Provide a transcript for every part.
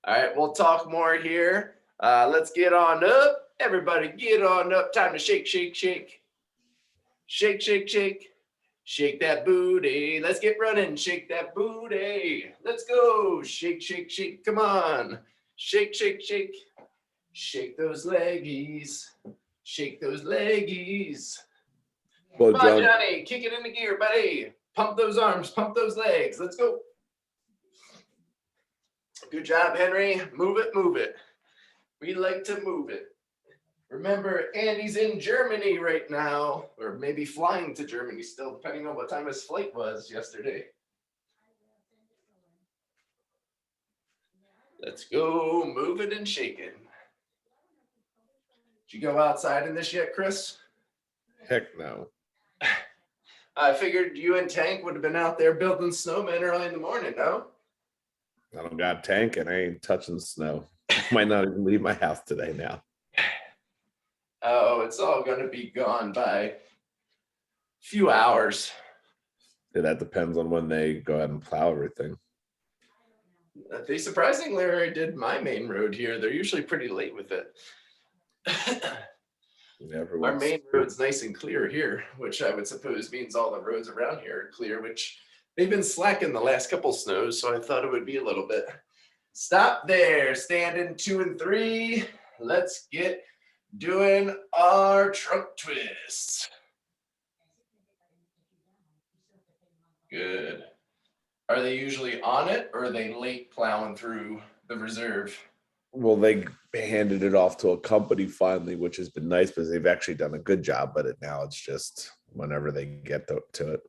All right, we'll talk more here. Let's get on up. Everybody get on up. Time to shake, shake, shake. Shake, shake, shake. Shake that booty. Let's get running. Shake that booty. Let's go. Shake, shake, shake. Come on. Shake, shake, shake. Shake those leggies. Shake those leggies. Well, Come on, John, Johnny. Kick it into gear, buddy. Pump those arms. Pump those legs. Let's go. Good job, Henry. Move it, move it. We like to move it. Remember, Andy's in Germany right now, or maybe flying to Germany still, depending on what time his flight was yesterday. Let's go, move it and shake it. Did you go outside in this yet, Chris? heck no. I figured you and Tank would have been out there building snowmen early in the morning, no? I don't got a tank and I ain't touching snow. Might not even leave my house today now. Oh, it's all going to be gone by a few hours. Yeah, that depends on when they go ahead and plow everything. They surprisingly already did my main road here. They're usually pretty late with it. Our main road's nice and clear here, which I would suppose means all the roads around here are clear, which they've been slacking the last couple snows, so I thought it would be a little bit. Stop there, standing 2 and 3. Let's get doing our trunk twists. Good. Are they usually on it, or are they late plowing through the reserve? Well, they handed it off to a company finally, which has been nice because they've actually done a good job. But now it's just whenever they get to it.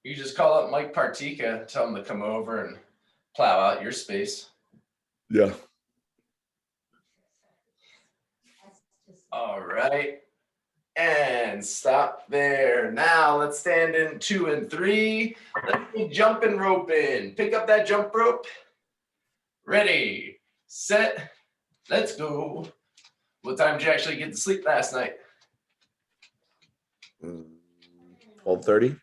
You just call up Mike Partika, tell him to come over and plow out your space. Yeah. All right. And stop there. Now let's stand in 2 and 3. Let's get jumping rope in. Pick up that jump rope. Ready, set, let's go. What time did you actually get to sleep last night? 12:30.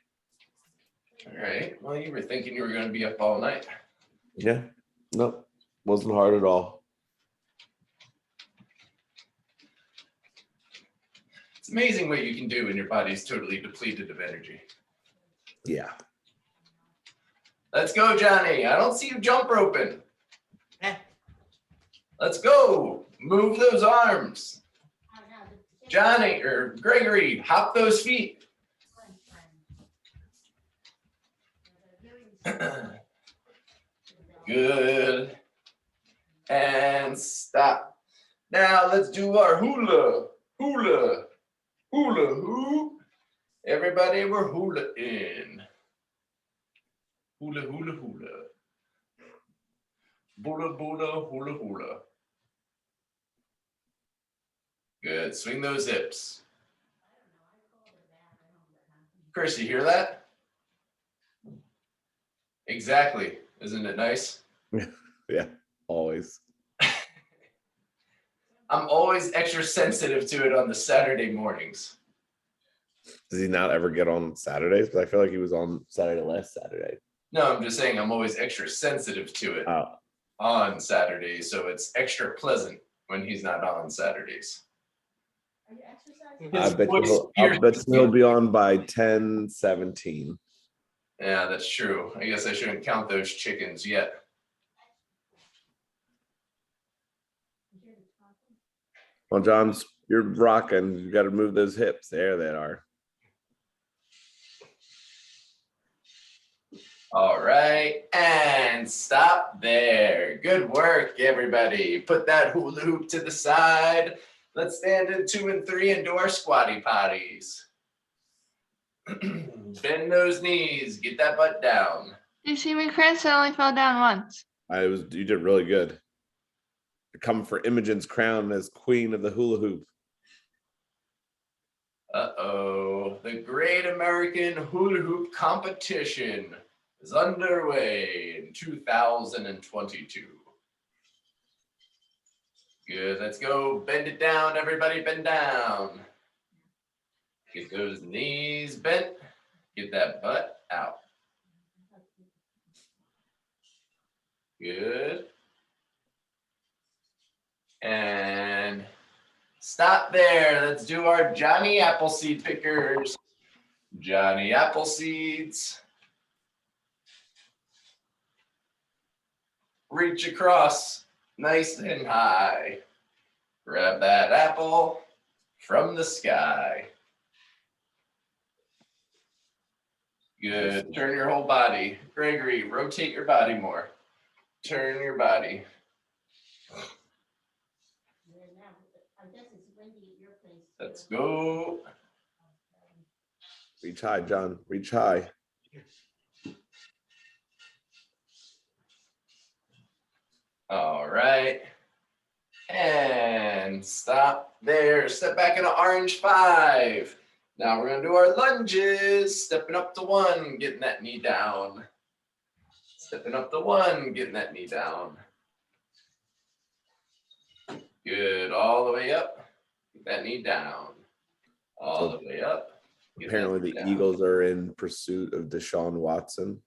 All right. Well, you were thinking you were going to be up all night. Yeah. Nope. Wasn't hard at all. It's amazing what you can do when your body's totally depleted of energy. Yeah. Let's go, Johnny. I don't see you jump roping. Let's go. Move those arms. Johnny or Gregory, hop those feet. Good. And stop. Now let's do our hula, hula, hula hoop. Everybody, we're hula in. Hula, hula, hula. Bula, bula, hula, hula. Good. Swing those hips. Chris, you hear that? Exactly. Isn't it nice? Yeah, always. I'm always extra sensitive to it on the Saturday mornings. Does he not ever get on Saturdays? Because I feel like he was on Saturday last Saturday. No, I'm just saying I'm always extra sensitive to it on Saturdays, so it's extra pleasant when he's not on Saturdays. Are you exercising? I bet he'll be on by 10:17. Yeah, that's true. I guess I shouldn't count those chickens yet. Well, John, you're rocking. You got to move those hips. There they are. All right, and stop there. Good work, everybody. Put that hula hoop to the side. Let's stand in 2 and 3 and do our squatty potties. Bend those knees. Get that butt down. You see me, Chris? I only fell down once. You did really good. You're coming for Imogen's crown as queen of the hula hoop. Uh-oh. The Great American Hula Hoop Competition is underway in 2022. Good. Let's go. Bend it down, everybody. Bend down. Get those knees bent. Get that butt out. Good. And stop there. Let's do our Johnny Appleseed pickers. Johnny Appleseeds. Reach across nice and high. Grab that apple from the sky. Good. Turn your whole body. Gregory, rotate your body more. Turn your body. I guess it's windy at your place. Let's go. Reach high, John. Reach high. All right. And stop there. Step back into orange 5. Now we're going to do our lunges. Stepping up to 1, getting that knee down. Stepping up to 1, getting that knee down. Good. All the way up. Get that knee down. All the way up. Apparently the Eagles are in pursuit of Deshaun Watson.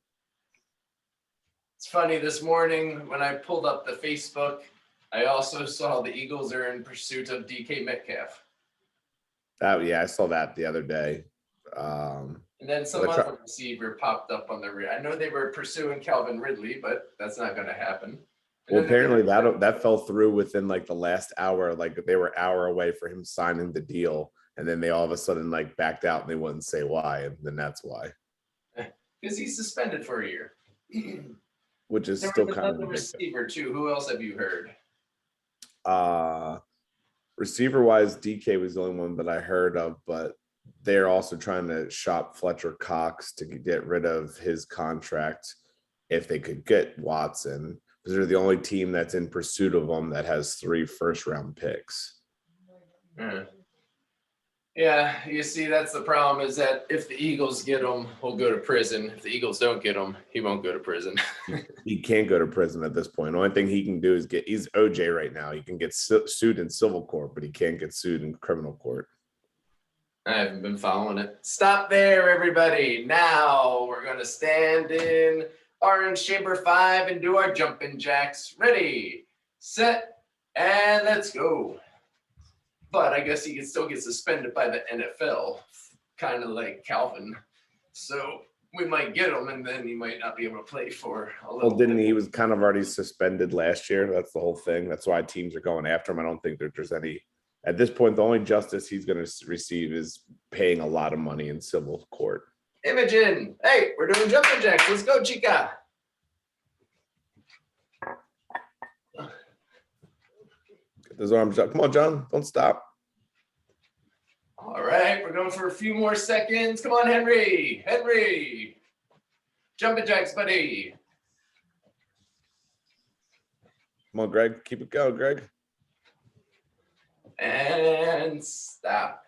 It's funny, this morning when I pulled up the Facebook, I also saw the Eagles are in pursuit of DK Metcalf. Yeah, I saw that the other day. And then some other receiver popped up on the rear. I know they were pursuing Calvin Ridley, but that's not going to happen. Well, apparently that fell through within like the last hour. Like they were an hour away for him signing the deal, and then they all of a sudden like backed out and they wouldn't say why, and then that's why. Because he's suspended for a year. Which is there still was kind of another receiver too. Who else have you heard? Receiver wise, DK was the only one that I heard of, but they're also trying to shop Fletcher Cox to get rid of his contract if they could get Watson, because they're the only team that's in pursuit of him that has 3 first-round picks. Yeah, you see, that's the problem, is that if the Eagles get him, he'll go to prison. If the Eagles don't get him, he won't go to prison. He can't go to prison at this point. The only thing he can do is he's OJ right now. He can get sued in civil court, but he can't get sued in criminal court. I haven't been following it. Stop there, everybody. Now we're going to stand in orange chamber 5 and do our jumping jacks. Ready, set, and let's go. But I guess he can still get suspended by the NFL, kind of like Calvin. So we might get him, and then he might not be able to play for a little Well, didn't bit. he was kind of already suspended last year? That's the whole thing. That's why teams are going after him. I don't think that there's any at this point. The only justice he's going to receive is paying a lot of money in civil court. Imogen, hey, we're doing jumping jacks. Let's go, chica. Get those arms up. Come on, John. Don't stop. All right, we're going for a few more seconds. Come on, Henry. Henry. Jumping jacks, buddy. Come on, Greg. Keep it going, Greg. And stop.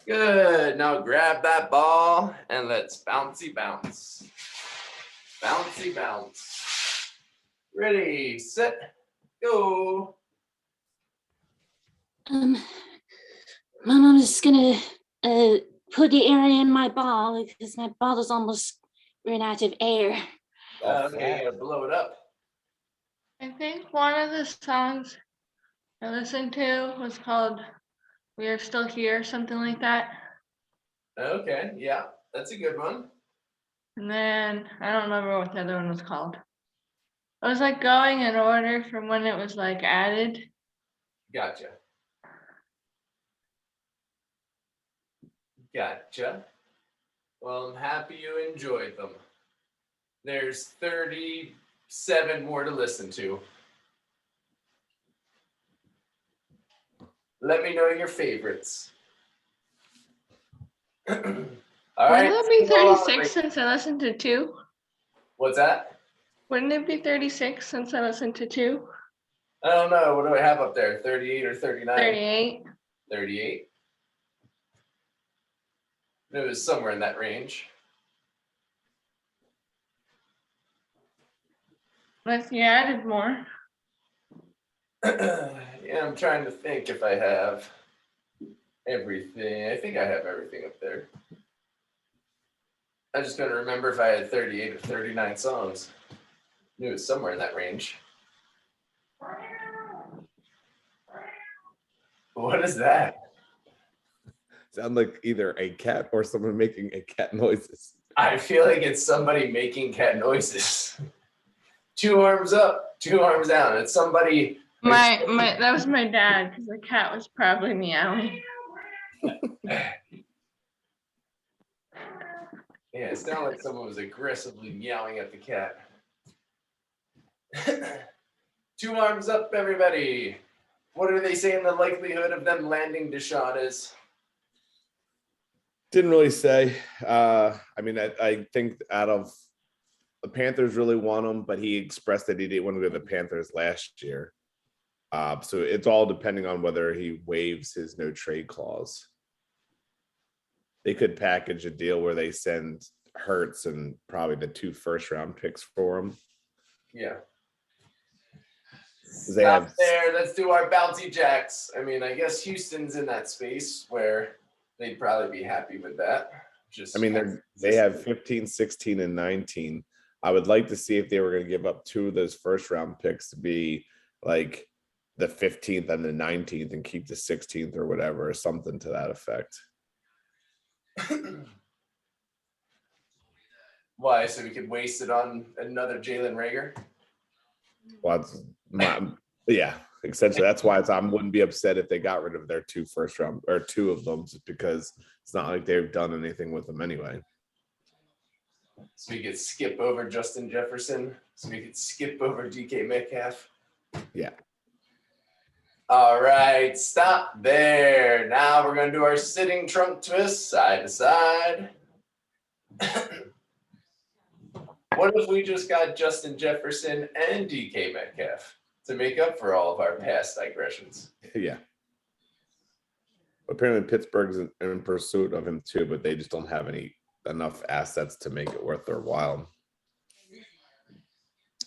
Good. Now grab that ball and let's bouncy bounce. Bouncy bounce. Ready, set, go. Mom, I'm just gonna put the air in my ball because my ball is almost run out of air. Okay, blow it up. I think one of the songs I listened to was called "We Are Still Here," something like that. Okay, yeah, that's a good one. And then I don't remember what the other one was called. It was like going in order from when it was like added. Gotcha. Gotcha. Well, I'm happy you enjoyed them. There's 37 more to listen to. Let me know your favorites. All right. Wouldn't it be 36 since I listened to 2? What's that? Wouldn't it be 36 since I listened to 2? I don't know. What do I have up there? 38 or 39? 38. 38. It was somewhere in that range. Unless you added more. Yeah, I'm trying to think if I have everything. I think I have everything up there. I'm just going to remember if I had 38 or 39 songs. Knew it was somewhere in that range. What is that? Sound like either a cat or someone making a cat noises. I feel like it's somebody making cat noises. 2 arms up, 2 arms down. It's somebody. That was my dad, because the cat was probably meowing. Yeah, it sounded like someone was aggressively meowing at the cat. 2 arms up, everybody. What are they saying the likelihood of them landing Deshaun is? Didn't really say. I mean, I think out of the Panthers really want him, but he expressed that he didn't want to go to the Panthers last year. So it's all depending on whether he waives his no trade clause. They could package a deal where they send Hurts and probably the 2 first-round picks for him. Yeah. They Stop have there. Let's do our bouncy jacks. I mean, I guess Houston's in that space where they'd probably be happy with that. I mean, they have 15, 16, and 19. I would like to see if they were going to give up 2 of those first-round picks to be like the 15th and the 19th and keep the 16th or whatever, or something to that effect. Why? So we could waste it on another Jalen Reagor? Well, yeah, essentially that's why I wouldn't be upset if they got rid of their 2 first round or 2 of them, because it's not like they've done anything with them anyway. So we could skip over Justin Jefferson. So we could skip over DK Metcalf. Yeah. All right, stop there. Now we're going to do our sitting trunk twist side to side. What if we just got Justin Jefferson and DK Metcalf to make up for all of our past digressions? Yeah. Apparently Pittsburgh's in pursuit of him too, but they just don't have enough assets to make it worth their while.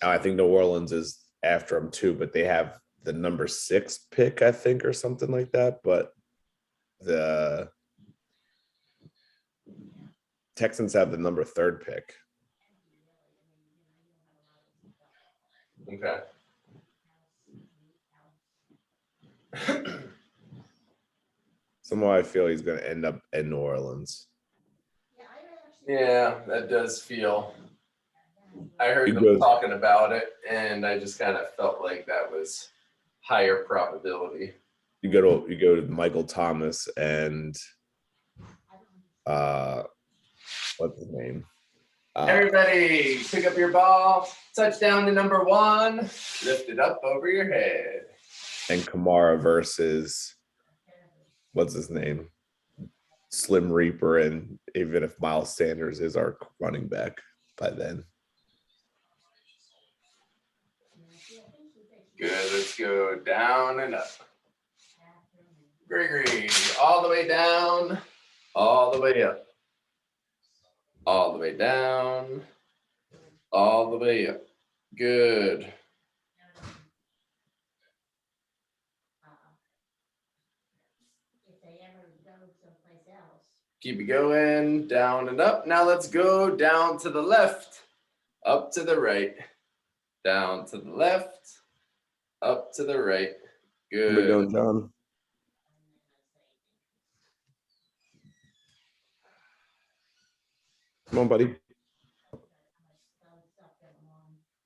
I think New Orleans is after him too, but they have the number 6 pick, I think, or something like that. But the Texans have the number 3rd pick. Okay. Somehow I feel he's going to end up in New Orleans. Yeah, that does feel. I heard them talking about it, and I just kind of felt like that was higher probability. You go to Michael Thomas and what's his name? Everybody, pick up your ball, touchdown to number 1, lift it up over your head. And Kamara versus what's his name? Slim Reaper, and even if Miles Sanders is our running back by then. Good, let's go down and up. Gregory, all the way down, all the way up. All the way down, all the way up. Good. Keep it going, down and up. Now let's go down to the left, up to the right, down to the left, up to the right. Good. We're going, John. Come on, buddy.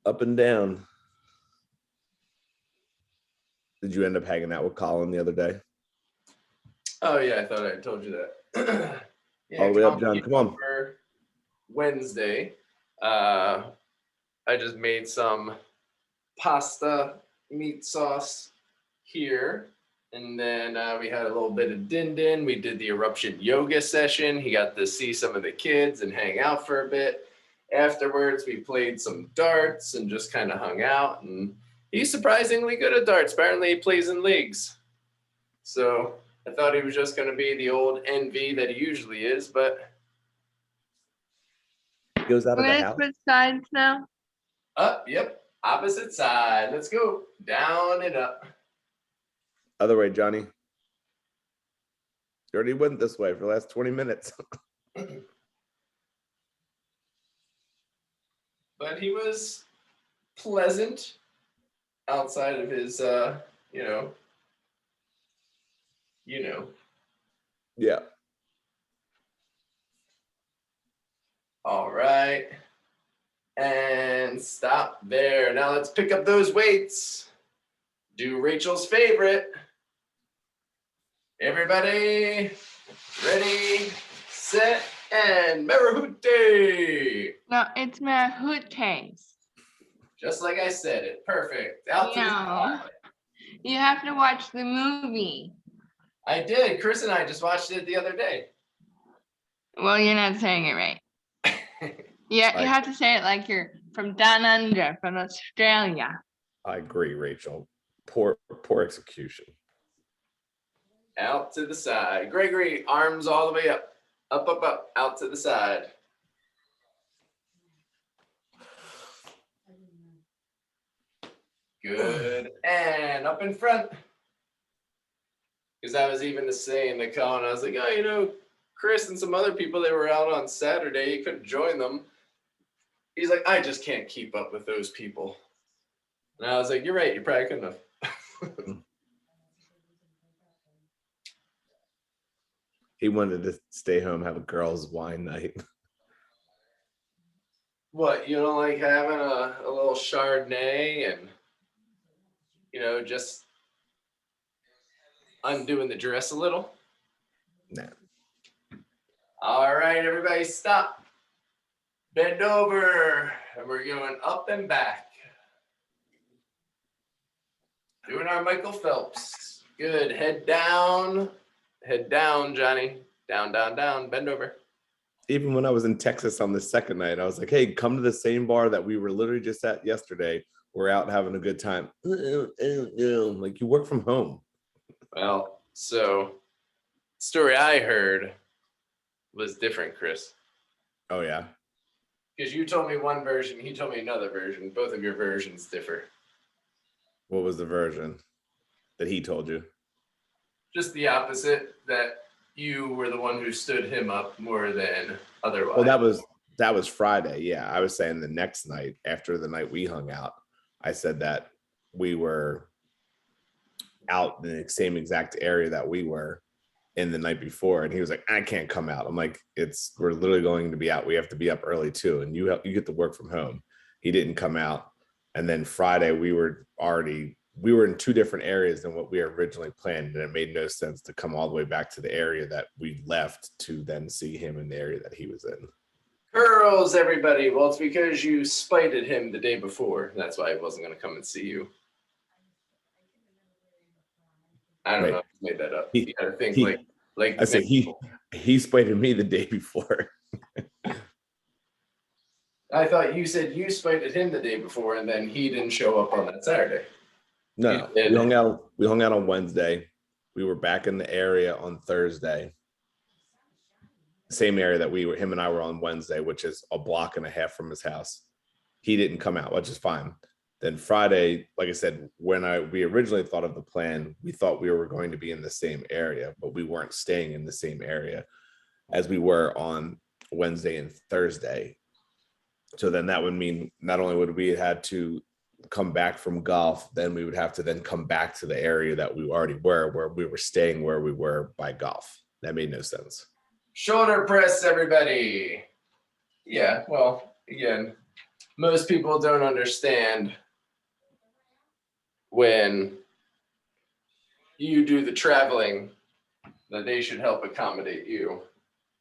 Up and down. Did you end up hanging out with Colin the other day? Oh yeah, I thought I told you that. Yeah, all the way up, John. Come on. Wednesday, I just made some pasta meat sauce here. And then we had a little bit of din-din. We did the Eruption yoga session. He got to see some of the kids and hang out for a bit. Afterwards, we played some darts and just kind of hung out. And he's surprisingly good at darts. Apparently, he plays in leagues. So I thought he was just going to be the old NV that he usually is, but he goes out of the house. Switch sides now. Up, yep, opposite side. Let's go down and up. Other way, Johnny. You already went this way for the last 20 minutes. But he was pleasant outside of his, you know. Yeah. All right. And stop there. Now let's pick up those weights. Do Rachel's favorite. Everybody, ready, set, and Marahute. No, it's Mahutes. Just like I said it. Perfect. Out to the No. side. You have to watch the movie. I did. Chris and I just watched it the other day. Well, you're not saying it right. Yeah, you have to say it like you're from down under, from Australia. I agree, Rachel. Poor execution. Out to the side. Gregory, arms all the way up. Up, up, up. Out to the side. Good. And up in front. Because I was even saying to Colin, I was like, oh, Chris and some other people, they were out on Saturday. You couldn't join them. He's like, I just can't keep up with those people. And I was like, you're right. You probably couldn't have. He wanted to stay home, have a girls' wine night. What, you don't like having a little Chardonnay and, just undoing the dress a little? Nah. All right, everybody stop. Bend over. And we're going up and back. Doing our Michael Phelps. Good. Head down. Head down, Johnny. Down, down, down. Bend over. Even when I was in Texas on the second night, I was like, hey, come to the same bar that we were literally just at yesterday. We're out having a good time. Like, you work from home. Well, so story I heard was different, Chris. Oh, yeah? Because you told me one version, he told me another version. Both of your versions differ. What was the version that he told you? Just the opposite, that you were the one who stood him up more than otherwise. Well, that was Friday. Yeah, I was saying the next night, after the night we hung out, I said that we were out in the same exact area that we were in the night before, and he was like, I can't come out. I'm like, we're literally going to be out. We have to be up early too, and you get to work from home. He didn't come out. And then Friday we were in two different areas than what we originally planned, and it made no sense to come all the way back to the area that we left to then see him in the area that he was in. Girls, everybody. Well, it's because you spited him the day before. That's why he wasn't going to come and see you. I don't know if you made that up. You got to think like I said he spited me the day before. I thought you said you spited him the day before, and then he didn't show up on that Saturday. No, we hung out on Wednesday. We were back in the area on Thursday. Same area that him and I were on Wednesday, which is a block and a half from his house. He didn't come out, which is fine. Then Friday, like I said, when we originally thought of the plan, we thought we were going to be in the same area, but we weren't staying in the same area as we were on Wednesday and Thursday. So then that would mean not only would we have had to come back from golf, then we would have to then come back to the area that we already were, where we were staying, where we were by golf. That made no sense. Shoulder press, everybody. Yeah, well, again, most people don't understand when you do the traveling that they should help accommodate you.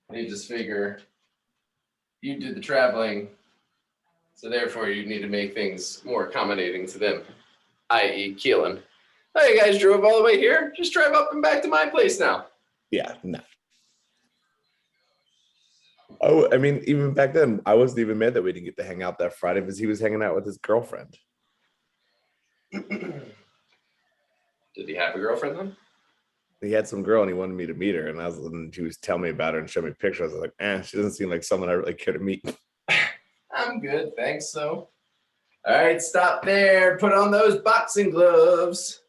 They just figure you did the traveling, so therefore you need to make things more accommodating to them, i.e. Keelan. Oh, you guys drove all the way here? Just drive up and back to my place now. Yeah, no. Oh, I mean, even back then, I wasn't even mad that we didn't get to hang out that Friday because he was hanging out with his girlfriend. Did he have a girlfriend then? He had some girl and he wanted me to meet her, and she was telling me about her and showing me pictures. I was like, she doesn't seem like someone I really care to meet. I'm good, thanks. So, all right, stop there. Put on those boxing gloves.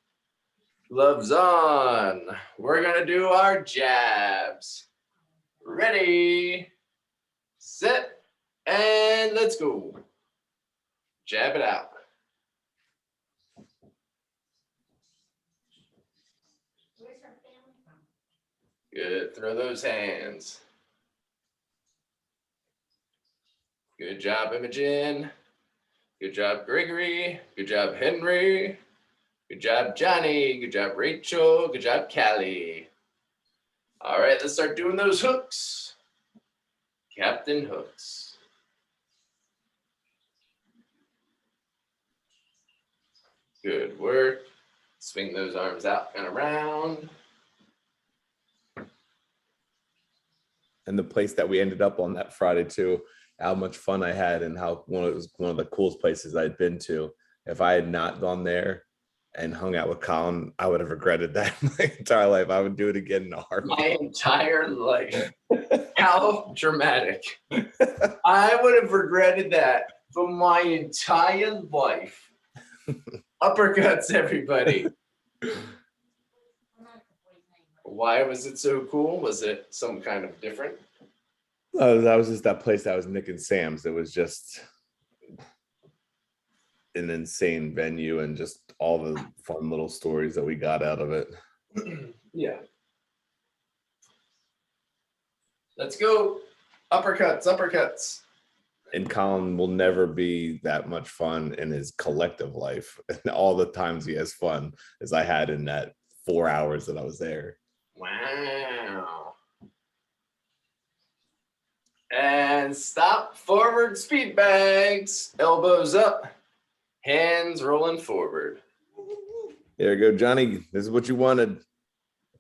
Gloves on. We're gonna do our jabs. Ready, set, and let's go. Jab it out. Good. Throw those hands. Good job, Imogen. Good job, Gregory. Good job, Henry. Good job, Johnny. Good job, Rachel. Good job, Callie. All right, let's start doing those hooks. Captain Hooks. Good work. Swing those arms out and around. And the place that we ended up on that Friday too, how much fun I had and how it was one of the coolest places I'd been to. If I had not gone there and hung out with Colin, I would have regretted that my entire life. I would do it again in a heartbeat. My entire life. How dramatic. I would have regretted that for my entire life. Uppercuts, everybody. Why was it so cool? Was it some kind of different? That was just that place that was Nick and Sam's. It was just an insane venue and just all the fun little stories that we got out of it. Yeah. Let's go. Uppercuts, uppercuts. And Colin will never be that much fun in his collective life. And all the times he has fun as I had in that 4 hours that I was there. Wow. And stop, forward, speed bags. Elbows up, hands rolling forward. There you go, Johnny. This is what you wanted.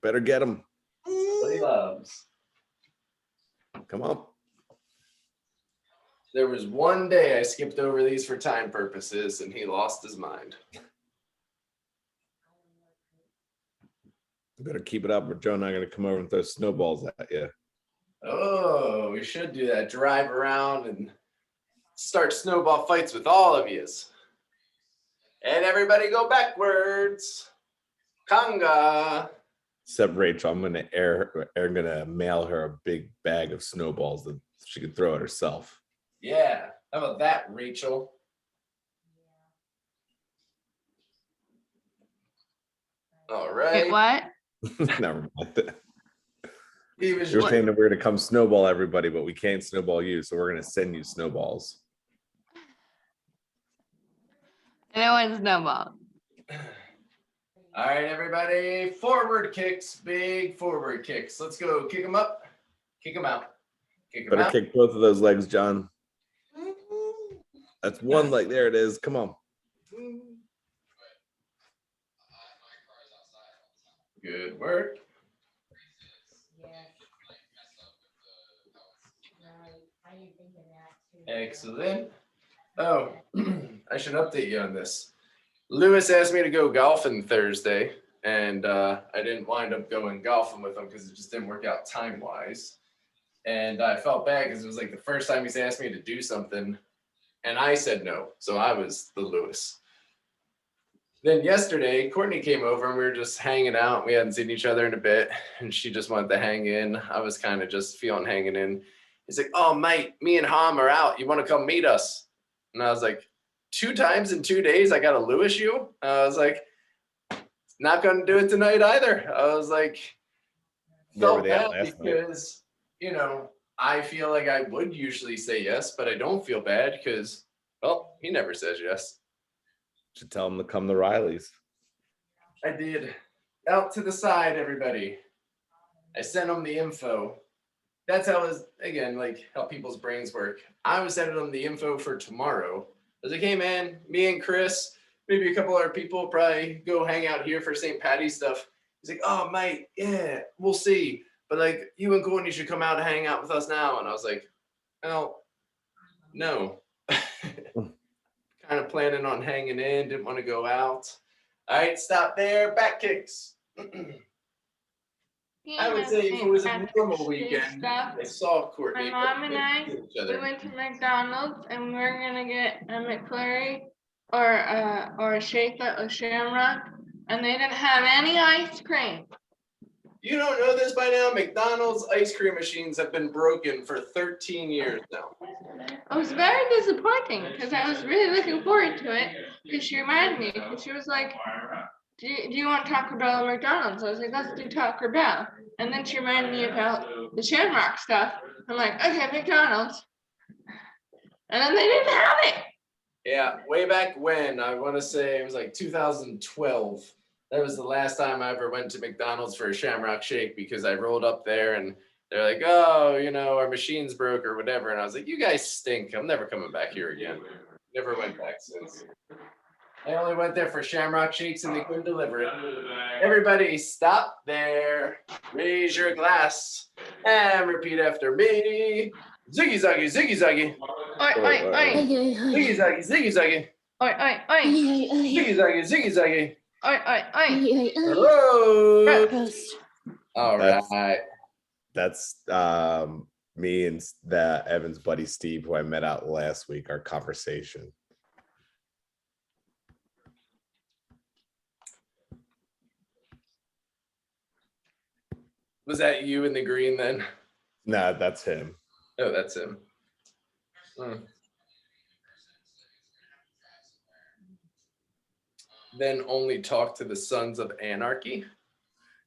Better get him. What he loves. Come on. There was one day I skipped over these for time purposes and he lost his mind. You better keep it up or Joe and I are going to come over and throw snowballs at you. Oh, we should do that. Drive around and start snowball fights with all of yous. And everybody go backwards. Conga. Except Rachel, I'm gonna mail her a big bag of snowballs that she could throw at herself. Yeah. How about that, Rachel? All right. Wait, what? Never mind. He was You're saying that we're gonna come snowball everybody, but we can't snowball you, so we're gonna send you snowballs. No one's snowball. All right, everybody. Forward kicks, big forward kicks. Let's go. Kick them up, kick them out. Kick them Better out. kick both of those legs, John. That's one leg. There it is. Come on. Good work. Excellent. Oh, I should update you on this. Lewis asked me to go golfing Thursday, and I didn't wind up going golfing with him because it just didn't work out time-wise. And I felt bad because it was like the first time he's asked me to do something, and I said no. So I was the Lewis. Then yesterday, Courtney came over and we were just hanging out. We hadn't seen each other in a bit, and she just wanted to hang in. I was kind of just feeling hanging in. He's like, "Oh, mate, me and Ham are out. You want to come meet us?" And I was like, 2 times in 2 days, I got to Lewis you? I was like, not going to do it tonight either. I was like, Where were felt they at bad last night? because, you know, I feel like I would usually say yes, but I don't feel bad because, well, he never says yes. Should tell them to come to Riley's. I did. Out to the side, everybody. I sent them the info. That's how it was, again, like how people's brains work. I was sending them the info for tomorrow. I was like, hey, man, me and Chris, maybe a couple other people probably go hang out here for St. Patty's stuff. He's like, oh, mate, yeah, we'll see. But like, you and Courtney should come out and hang out with us now. And I was like, well, no. Kind of planning on hanging in, didn't want to go out. All right, stop there. Back kicks. I would say if it was a normal weekend, I saw Courtney. My mom and I, each we other. went to McDonald's and we were gonna get a McFlurry or a shake of Shamrock, and they didn't have any ice cream. You don't know this by now? McDonald's ice cream machines have been broken for 13 years now. It was very disappointing because I was really looking forward to it because she reminded me, because she was like, do you want Taco Bell or McDonald's? I was like, let's do Taco Bell. And then she reminded me about the Shamrock stuff. I'm like, okay, McDonald's. And then they didn't have it. Yeah, way back when, I want to say it was like 2012. That was the last time I ever went to McDonald's for a Shamrock Shake because I rolled up there and they're like, oh, you know, our machine's broke or whatever. And I was like, you guys stink. I'm never coming back here again. Never went back since. I only went there for Shamrock Shakes and they couldn't deliver it. Everybody stop there. Raise your glass and repeat after me. Ziggy zaggy, ziggy zaggy. Oi, oi, oi. Ziggy zaggy, ziggy zaggy. Oi, oi, oi. Ziggy zaggy, ziggy zaggy. Oi, oi, oi. Hello. Roast. All That's- right. That's me and the Evan's buddy Steve, who I met out last week, our conversation. Was that you in the green then? Nah, that's him. Oh, that's him. Hmm. Then only talk to the Sons of Anarchy.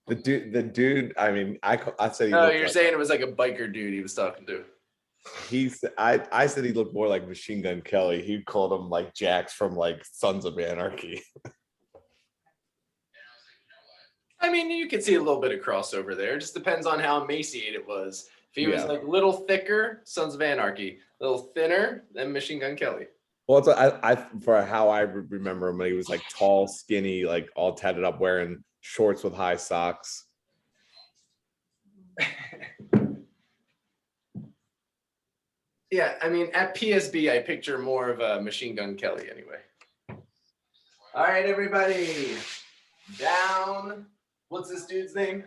The dude. I mean, I said he Oh, looked you're like, saying it was like a biker dude he was talking to. I said he looked more like Machine Gun Kelly. He called him like Jax from like Sons of Anarchy. I mean, you could see a little bit of crossover there. It just depends on how emaciated it was. If he was Yeah. like a little thicker, Sons of Anarchy. A little thinner, then Machine Gun Kelly. Well, it's I for how I remember him, he was like tall, skinny, like all tatted up, wearing shorts with high socks. Yeah, I mean, at PSB, I picture more of a Machine Gun Kelly anyway. All right, everybody. Down. What's this dude's name?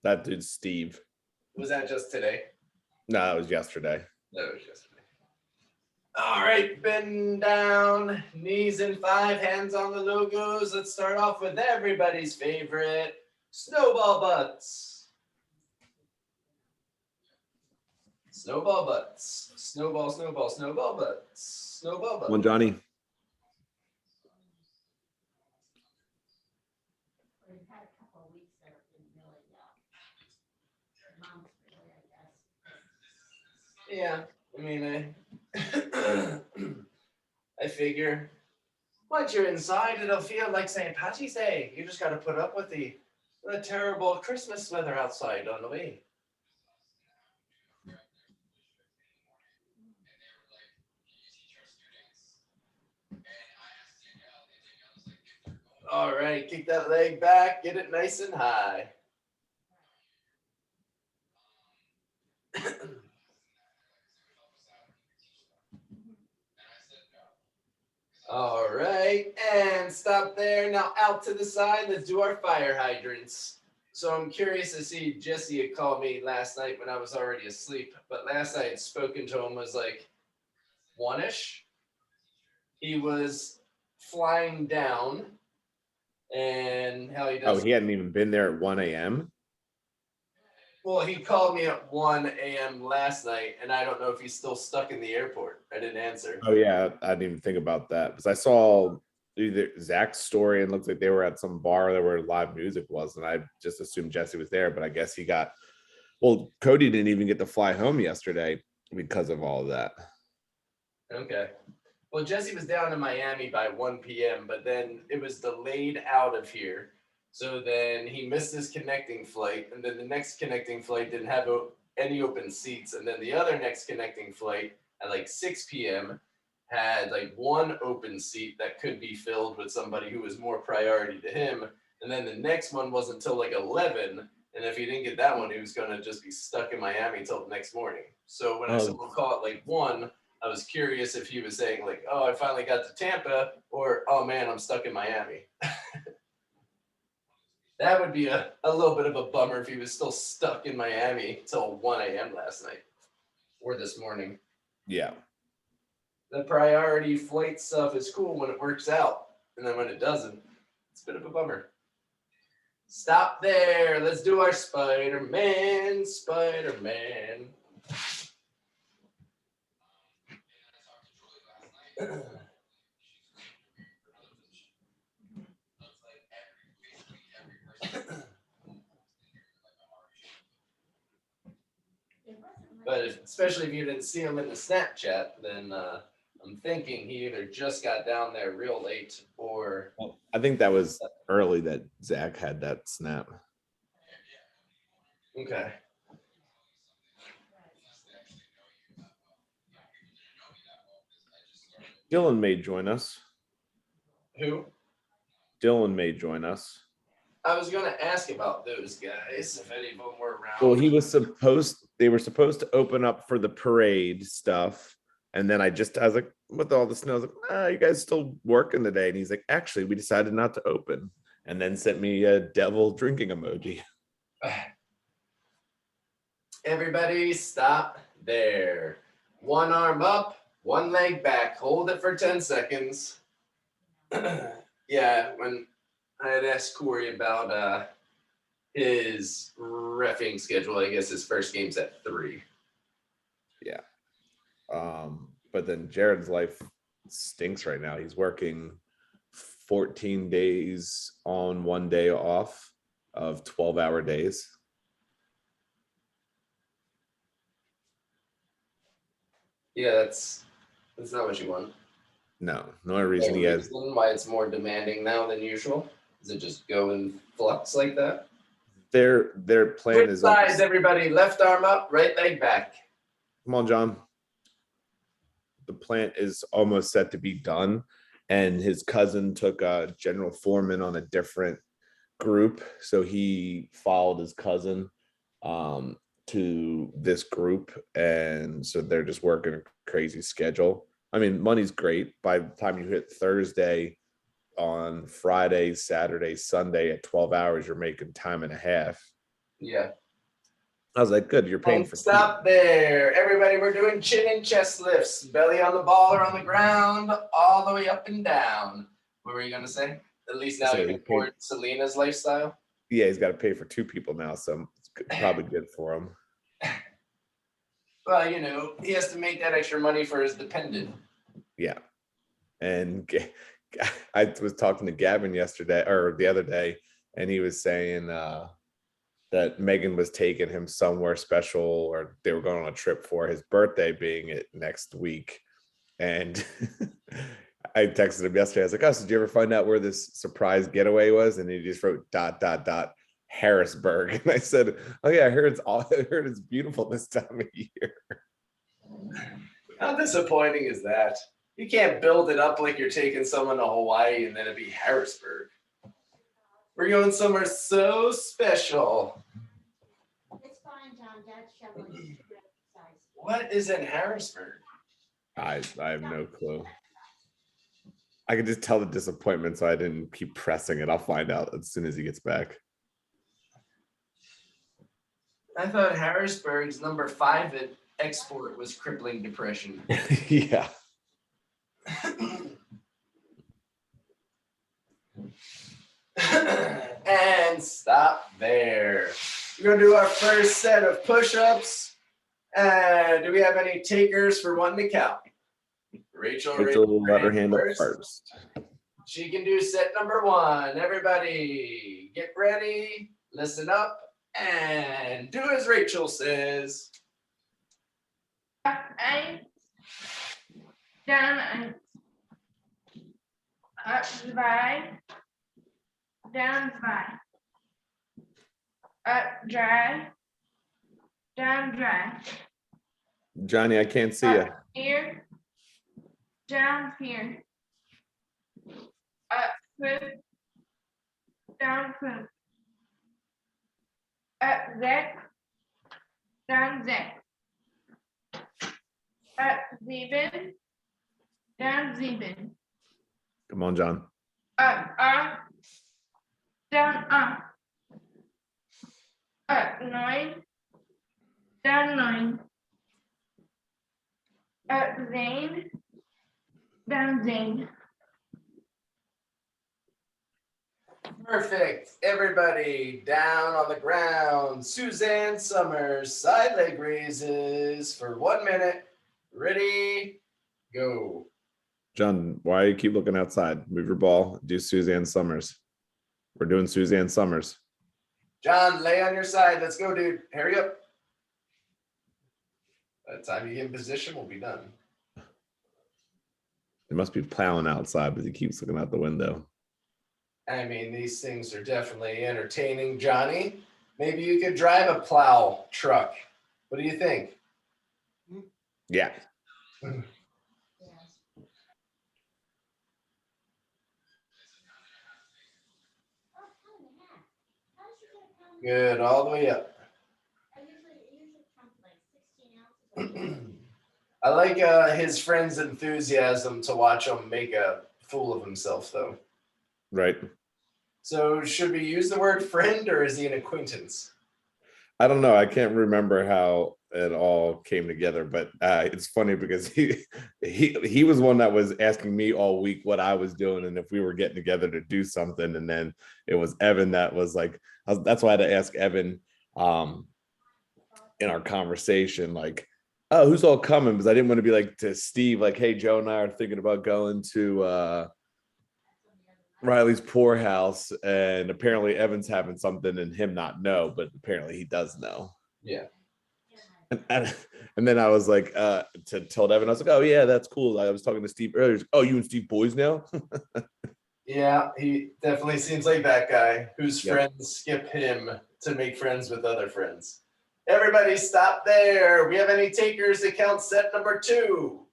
That dude's Steve. Was that just today? No, it was yesterday. No, it was yesterday. All right, bend down, knees in 5, hands on the logos. Let's start off with everybody's favorite, snowball butts. Snowball butts. Snowball, snowball, snowball butts. Snowball butts. One Johnny. Yeah, I mean, I figure once you're inside, it'll feel like St. Patty's Day. You just got to put up with the terrible Christmas weather outside on the way. All right, kick that leg back, get it nice and high. All right, and stop there. Now out to the side, let's do our fire hydrants. So I'm curious to see, Jesse had called me last night when I was already asleep, but last I had spoken to him was like 1-ish. He was flying down, and how he does. Oh, he hadn't even been there at 1 a.m. Well, he called me at 1 a.m. last night, and I don't know if he's still stuck in the airport. I didn't answer. Oh yeah, I didn't even think about that because I saw either Zach's story and it looks like they were at some bar that where live music was, and I just assumed Jesse was there, but I guess he got. Well, Cody didn't even get to fly home yesterday because of all of that. Okay. Well, Jesse was down in Miami by 1 p.m., but then it was delayed out of here. So then he missed his connecting flight, and then the next connecting flight didn't have any open seats. And then the other next connecting flight at like 6 p.m. had like one open seat that could be filled with somebody who was more priority to him. And then the next one wasn't until like 11. And if he didn't get that one, he was going to just be stuck in Miami till the next morning. So when I saw him call it like 1, I was curious if he was saying like, oh, I finally got to Tampa, or, oh man, I'm stuck in Miami. That would be a little bit of a bummer if he was still stuck in Miami till 1 a.m. last night or this morning. Yeah. The priority flight stuff is cool when it works out. And then when it doesn't, it's a bit of a bummer. Stop there. Let's do our Spider-Man, Spider-Man. especially if you didn't see him in the Snapchat, then I'm thinking he either just got down there real late or Well, I think that was early that Zach had that snap. okay. Dylan may join us. Who? Dylan may join us. I was gonna ask about those guys if any of them were around. Well, they were supposed to open up for the parade stuff. And then I was like, with all the snow, I was like, you guys still working today? And he's like, actually, we decided not to open. And then sent me a devil drinking emoji. Everybody stop there. One arm up, one leg back. Hold it for 10 seconds. Yeah, when I had asked Corey about his reffing schedule, I guess his first game's at 3. Yeah. But then Jared's life stinks right now. He's working 14 days on, 1 day off of 12-hour days. Yeah, that's not what you want. No only reason he has. Why it's more demanding now than usual? Does it just go in flux like that? Their plan Switch is sides, almost, everybody. Left arm up, right leg back. come on, John. The plant is almost set to be done, and his cousin took a general foreman on a different group, so he followed his cousin to this group, and so they're just working a crazy schedule. I mean, money's great. By the time you hit Thursday, on Friday, Saturday, Sunday at 12 hours, you're making time and a half. Yeah. I was like, good, you're paying for Stop there. Everybody, we're doing chin and chest lifts. Belly on the ball or on the ground, all the way up and down. What were you going to say? At least now you can afford Selena's lifestyle. Yeah, he's got to pay for 2 people now, so it's probably good for him. Well, he has to make that extra money for his dependent. Yeah. And I was talking to Gavin yesterday or the other day, and he was saying that Megan was taking him somewhere special, or they were going on a trip for his birthday being it next week. And I texted him yesterday. I was like, oh, so did you ever find out where this surprise getaway was? And he just wrote ... Harrisburg. And I said, oh yeah, I heard it's beautiful this time of year. How disappointing is that? You can't build it up like you're taking someone to Hawaii and then it'd be Harrisburg. We're going somewhere so special. It's fine, John. Dad's shoveling. What is in Harrisburg? I have no clue. I could just tell the disappointment, so I didn't keep pressing it. I'll find out as soon as he gets back. I thought Harrisburg's number 5 at export was crippling depression. Yeah. And stop there. We're gonna do our first set of push-ups. And do we have any takers for one to count? Rachel Let her hand up first. She can do set number 1. Everybody get ready, listen up, and do as Rachel says. Up 1, down 1, up 2, down 2, up dry, down dry. Johnny, I can't see you. Up here, down here, up foot, down foot, up zek, down zek, up sieben, down sieben, Come on, John. up down up 9, down 9, up zehn, down zehn. Perfect. Everybody down on the ground. Suzanne Summers, side leg raises for 1 minute. Ready, go. John, why you keep looking outside? Move your ball. Do Suzanne Summers. We're doing Suzanne Summers. John, lay on your side. Let's go, dude. Hurry up. By the time you get in position, we'll be done. It must be plowing outside, but he keeps looking out the window. I mean, these things are definitely entertaining, Johnny. Maybe you could drive a plow truck. What do you think? Yeah. Good, all the way up. I like his friend's enthusiasm to watch him make a fool of himself, though. Right. So should we use the word friend, or is he an acquaintance? I don't know. I can't remember how it all came together, but it's funny because he was one that was asking me all week what I was doing and if we were getting together to do something. And then it was Evan that was like, that's why I had to ask Evan in our conversation, like, oh, who's all coming? Because I didn't want to be like to Steve, like, hey, Joe and I are thinking about going to Riley's poorhouse, and apparently Evan's having something and him not know, but apparently he does know. Yeah. And then I was like, told Evan, I was like, oh yeah, that's cool. I was talking to Steve earlier. Like, oh, you and Steve boys now? Yeah, he definitely seems like that guy whose Yep. friends skip him to make friends with other friends. Everybody stop there. We have any takers that count set number 2?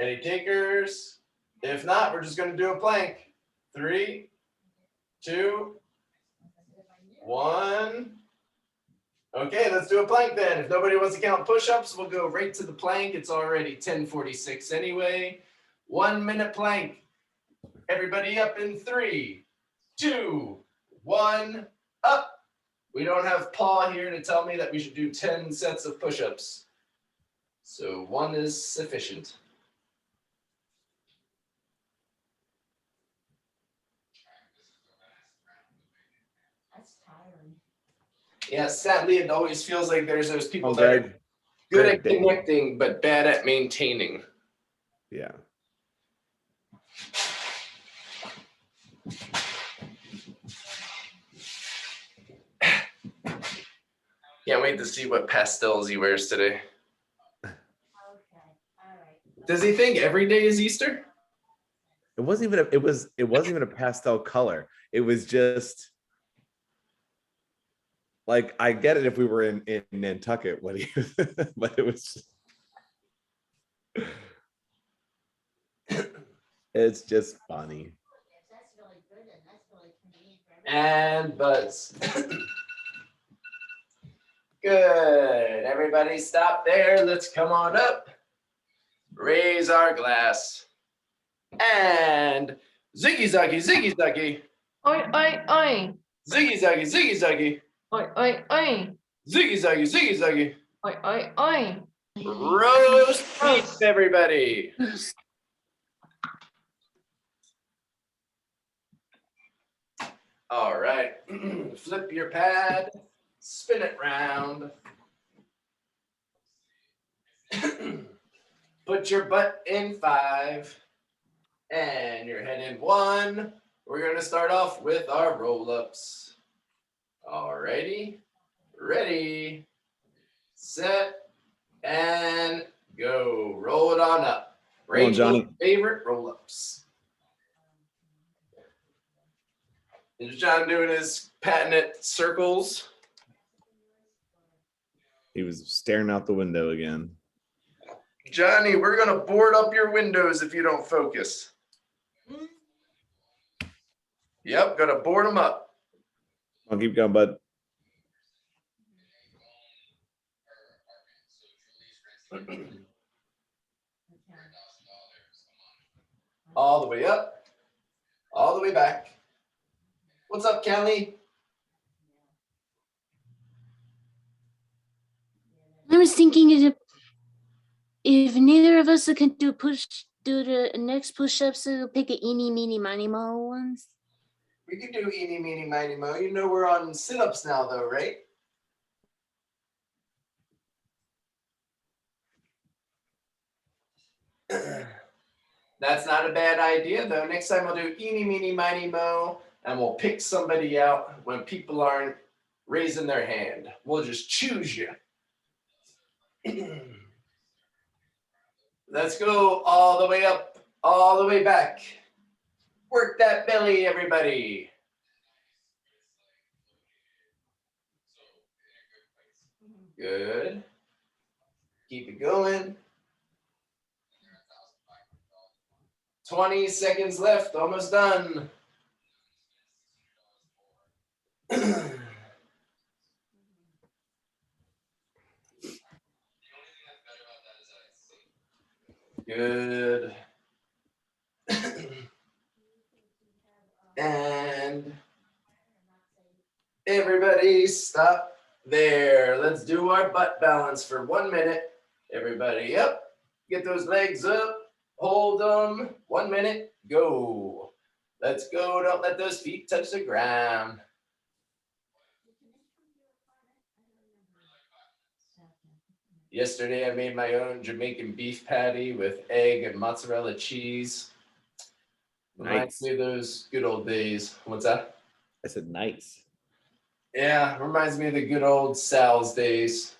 Any takers? If not, we're just going to do a plank. 3, 2, 1. Okay, let's do a plank then. If nobody wants to count push-ups, we'll go right to the plank. It's already 10:46 anyway. 1 minute plank. Everybody up in 3, 2, 1, up. We don't have Paul here to tell me that we should do 10 sets of push-ups. So 1 is sufficient. Yeah, sadly, it always feels like there's those people that are good at connecting, but bad at maintaining. Yeah. Can't wait to see what pastels he wears today. Does he think every day is Easter? It wasn't even a pastel color. It was just like, I get it if we were in Nantucket, but it was it's just funny. And buzz. Good. Everybody stop there. Let's come on up. Raise our glass. And ziggy zaggy, ziggy zaggy. Oi, oi, oi. Ziggy zaggy, ziggy zaggy. Oi, oi, oi. Ziggy zaggy, ziggy zaggy. Oi, oi, oi. Roast beef, everybody. All right. Flip your pad. Spin it round. Put your butt in 5 and your head in 1. We're going to start off with our roll-ups. All righty. Ready, set, and go. Roll it on up. Rachel's Johnny. favorite roll-ups. Is John doing his patented circles? He was staring out the window again. Johnny, we're going to board up your windows if you don't focus. Yep, going to board them up. I'll keep going, bud. All the way up, all the way back. What's up, Kelly? I was thinking if neither of us can do the next push-up, so we'll pick a eeny, meeny, miny, mo ones. We can do eeny, meeny, miny, mo. You know we're on sit-ups now, though, right? That's not a bad idea, though. Next time we'll do eeny, meeny, miny, mo, and we'll pick somebody out when people aren't raising their hand. We'll just choose you. Let's go all the way up, all the way back. Work that belly, everybody. Good. Keep it going. 20 seconds left, almost done. Good. And everybody stop there. Let's do our butt balance for 1 minute. Everybody up. Get those legs up. Hold them. 1 minute. Go. Let's go. Don't let those feet touch the ground. Yesterday, I made my own Jamaican beef patty with egg and mozzarella cheese. Reminds Nice. me of those good old days. What's that? I said nice. Yeah, reminds me of the good old Sal's days.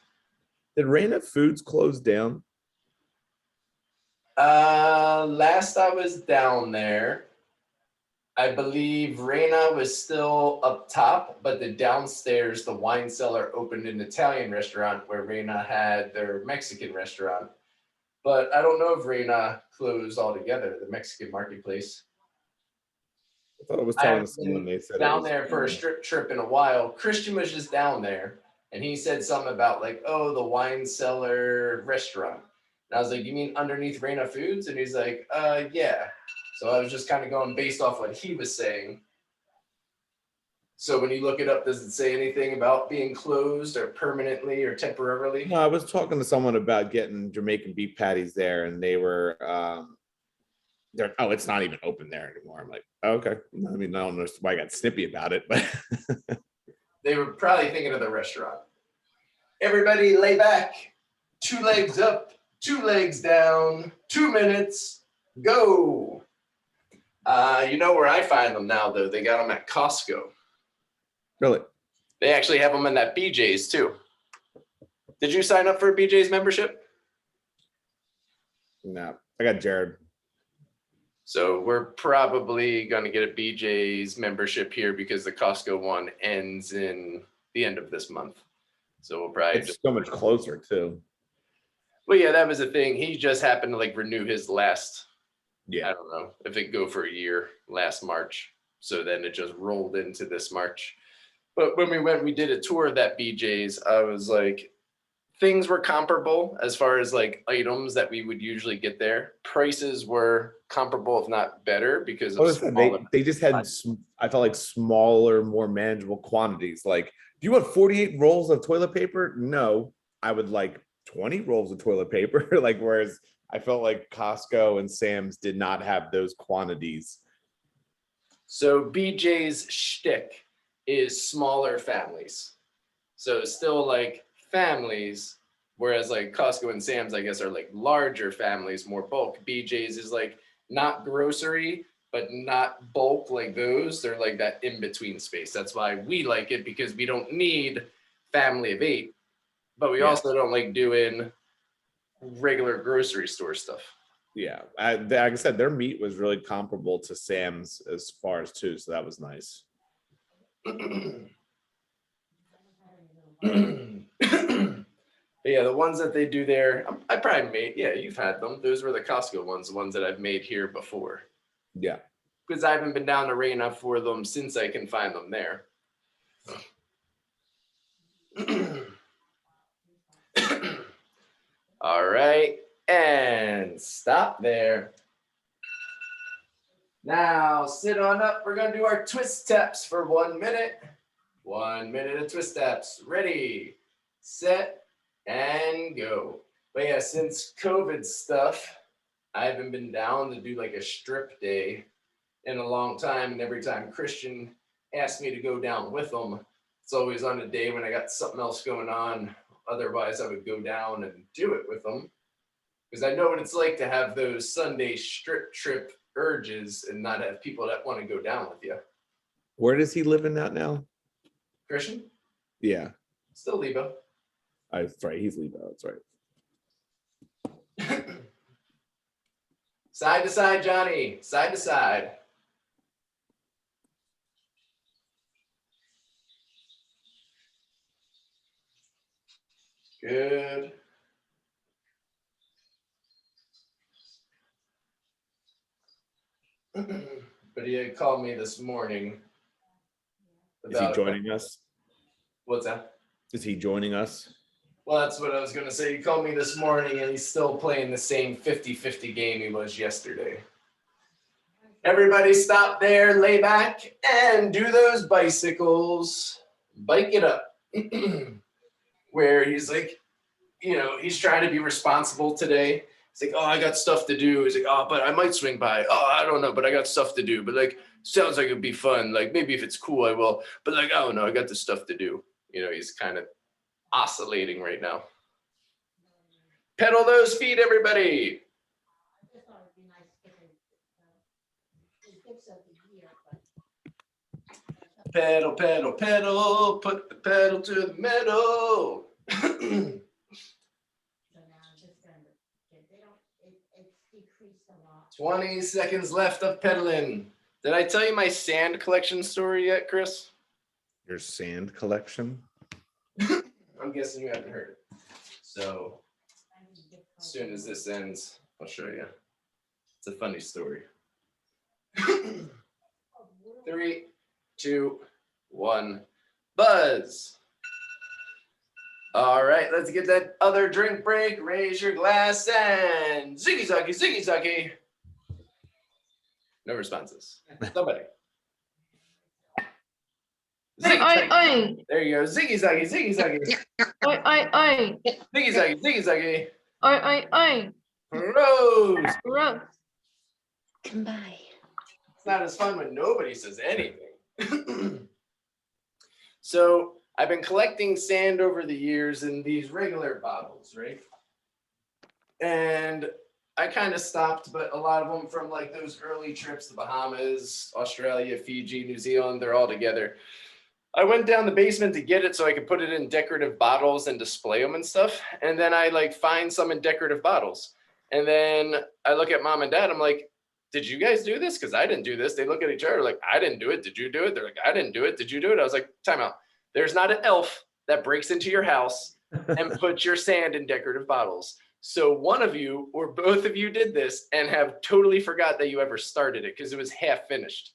Did Reina Foods close down? Last I was down there, I believe Reina was still up top, but the downstairs, the wine cellar opened an Italian restaurant where Reina had their Mexican restaurant. But I don't know if Reina closed altogether, the Mexican marketplace. I thought I was I talking haven't to someone. been They said it down was there for a strip trip in a while. Christian was just down there and he said something about like, oh, the wine cellar restaurant. And I was like, you mean underneath Reina Foods? And he's like, yeah. So I was just kind of going based off what he was saying. So when you look it up, does it say anything about being closed or permanently or temporarily? No, I was talking to someone about getting Jamaican beef patties there, and they were they're, oh, it's not even open there anymore. I'm like, oh, okay. I mean, I don't know why I got snippy about it, but They were probably thinking of the restaurant. Everybody lay back, 2 legs up, 2 legs down, 2 minutes, go. You know where I find them now, though? They got them at Costco. really, They actually have them in that BJ's too. Did you sign up for a BJ's membership? no. I got Jared. So we're probably going to get a BJ's membership here because the Costco one ends in the end of this month. So we'll probably It's so much closer too. well, yeah, that was the thing. He just happened to like renew his last, I Yeah, don't know if it go for a year last March. So then it just rolled into this March. But when we went, we did a tour of that BJ's. I was like, things were comparable as far as like items that we would usually get there. Prices were comparable, if not better, because of what is that? smaller. They just had I felt like smaller, more manageable quantities. Like, do you want 48 rolls of toilet paper? No, I would like 20 rolls of toilet paper. Like, whereas I felt like Costco and Sam's did not have those quantities. So BJ's shtick is smaller families. So still like families, whereas like Costco and Sam's, I guess, are like larger families, more bulk. BJ's is like not grocery, but not bulk like those. They're like that in between space. That's why we like it, because we don't need family of 8, but we Yeah. also don't like doing regular grocery store stuff. Yeah, like I said, their meat was really comparable to Sam's as far as too, so that was nice. But yeah, the ones that they do there, I probably made, yeah, you've had them. Those were the Costco ones, the ones that I've made here before. Yeah, Because I haven't been down to Reina for them since I can find them there. All right, and stop there. Now sit on up. We're gonna do our twist taps for 1 minute. 1 minute of twist taps. Ready, set, and go. But yeah, since COVID stuff, I haven't been down to do like a strip day in a long time. And every time Christian asked me to go down with him, it's always on a day when I got something else going on. Otherwise, I would go down and do it with them. Because I know what it's like to have those Sunday strip trip urges and not have people that want to go down with you. where does he live in that now? Christian, Yeah, still Lebo. that's right. He's Lebo. That's right. Side to side, Johnny. Side to side. Good. But he had called me this morning. Is he joining us? What's that? Is he joining us? Well, that's what I was going to say. He called me this morning and he's still playing the same 50-50 game he was yesterday. Everybody stop there, lay back, and do those bicycles. Bike it up. Where he's like, you know, he's trying to be responsible today. He's like, oh, I got stuff to do. He's like, oh, but I might swing by. Oh, I don't know, but I got stuff to do. But like, sounds like it'd be fun. Like, maybe if it's cool, I will. But like, oh no, I got this stuff to do. You know, he's kind of oscillating right now. Pedal those feet, everybody. Pedal, pedal, pedal. Put the pedal to the metal. 20 seconds left of pedaling. Did I tell you my sand collection story yet, Chris? Your sand collection? I'm guessing you haven't heard it. So as soon as this ends, I'll show you. It's a funny story. 3, 2, 1, buzz. All right, let's get that other drink break. Raise your glass and ziggy zaggy, ziggy zaggy. No responses. Somebody. Oi, oi, oi. There you go. Ziggy zaggy, ziggy zaggy. Oi, oi, oi. Ziggy zaggy, ziggy zaggy. Oi, oi, oi. Rose. Rose. Come by. It's not as fun when nobody says anything. So I've been collecting sand over the years in these regular bottles, right? And I kind of stopped, but a lot of them from like those early trips, the Bahamas, Australia, Fiji, New Zealand, they're all together. I went down the basement to get it so I could put it in decorative bottles and display them and stuff. And then I like find some in decorative bottles. And then I look at mom and dad, I'm like, did you guys do this? Because I didn't do this. They look at each other like, I didn't do it. Did you do it? They're like, I didn't do it. Did you do it? I was like, time out. There's not an elf that breaks into your house and puts your sand in decorative bottles. So one of you or both of you did this and have totally forgot that you ever started it because it was half finished.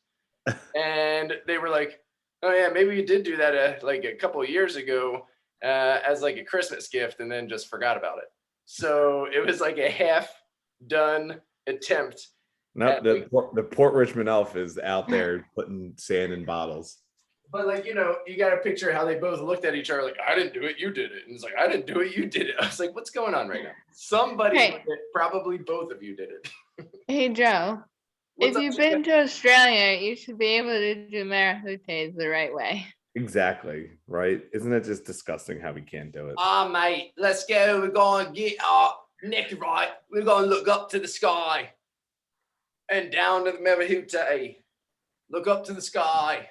And they were like, oh yeah, maybe you did do that like a couple of years ago as like a Christmas gift and then just forgot about it. So it was like a half done attempt. No, the Port Richmond elf is out there putting sand in bottles. But like, you know, you got to picture how they both looked at each other like, I didn't do it, you did it. And it's like, I didn't do it, you did it. I was like, what's going on right now? Somebody Hey. did it, probably both of you did it. Hey, Joe. What's If up, you've Suzanne? been to Australia, you should be able to do marahutes the right way. Exactly, right? Isn't it just disgusting how we can't do it? Ah, mate, let's go. We're going to get our neck right. We're going to look up to the sky and down to the Marahute. Look up to the sky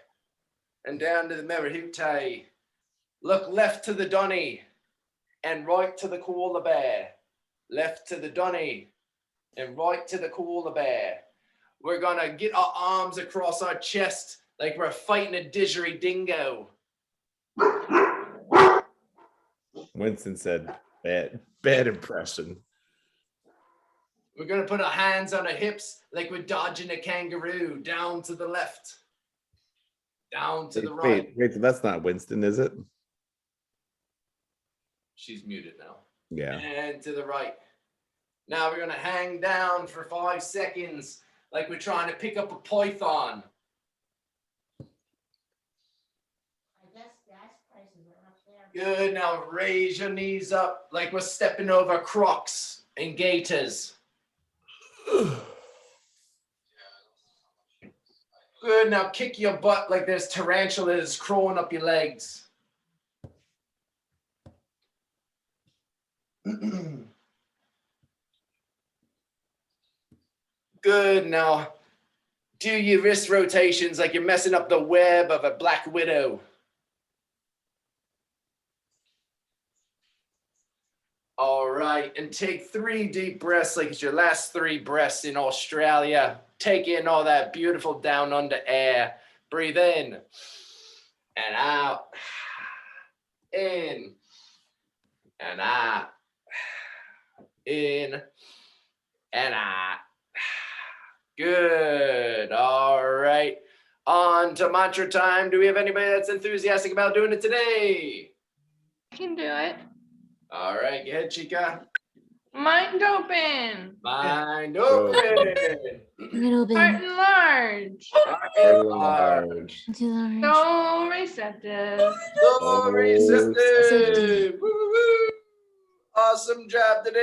and down to the Marahute. Look left to the Donny and right to the koala bear. Left to the Donny and right to the koala bear. We're going to get our arms across our chest like we're fighting a didgeridoo. Winston said, bad impression. We're going to put our hands on our hips like we're dodging a kangaroo. Down to the left. Down to the right. Wait, that's not Winston, is it? She's muted now. Yeah. And to the right. Now we're going to hang down for 5 seconds like we're trying to pick up a python. Good. Now raise your knees up like we're stepping over Crocs and gaiters. Good. Now kick your butt like there's tarantulas crawling up your legs. Good. Now do your wrist rotations like you're messing up the web of a black widow. All right, and take 3 deep breaths like it's your last 3 breaths in Australia. Take in all that beautiful down under air. Breathe in and out. In and out. In and out. Good. All right. On to mantra time. Do we have anybody that's enthusiastic about doing it today? I can do it. All right, go ahead, Chica. Mind open. Mind open. Little Heart bit. enlarged. Large. Too large. No receptive. So resistive. Woo-woo. Awesome job today.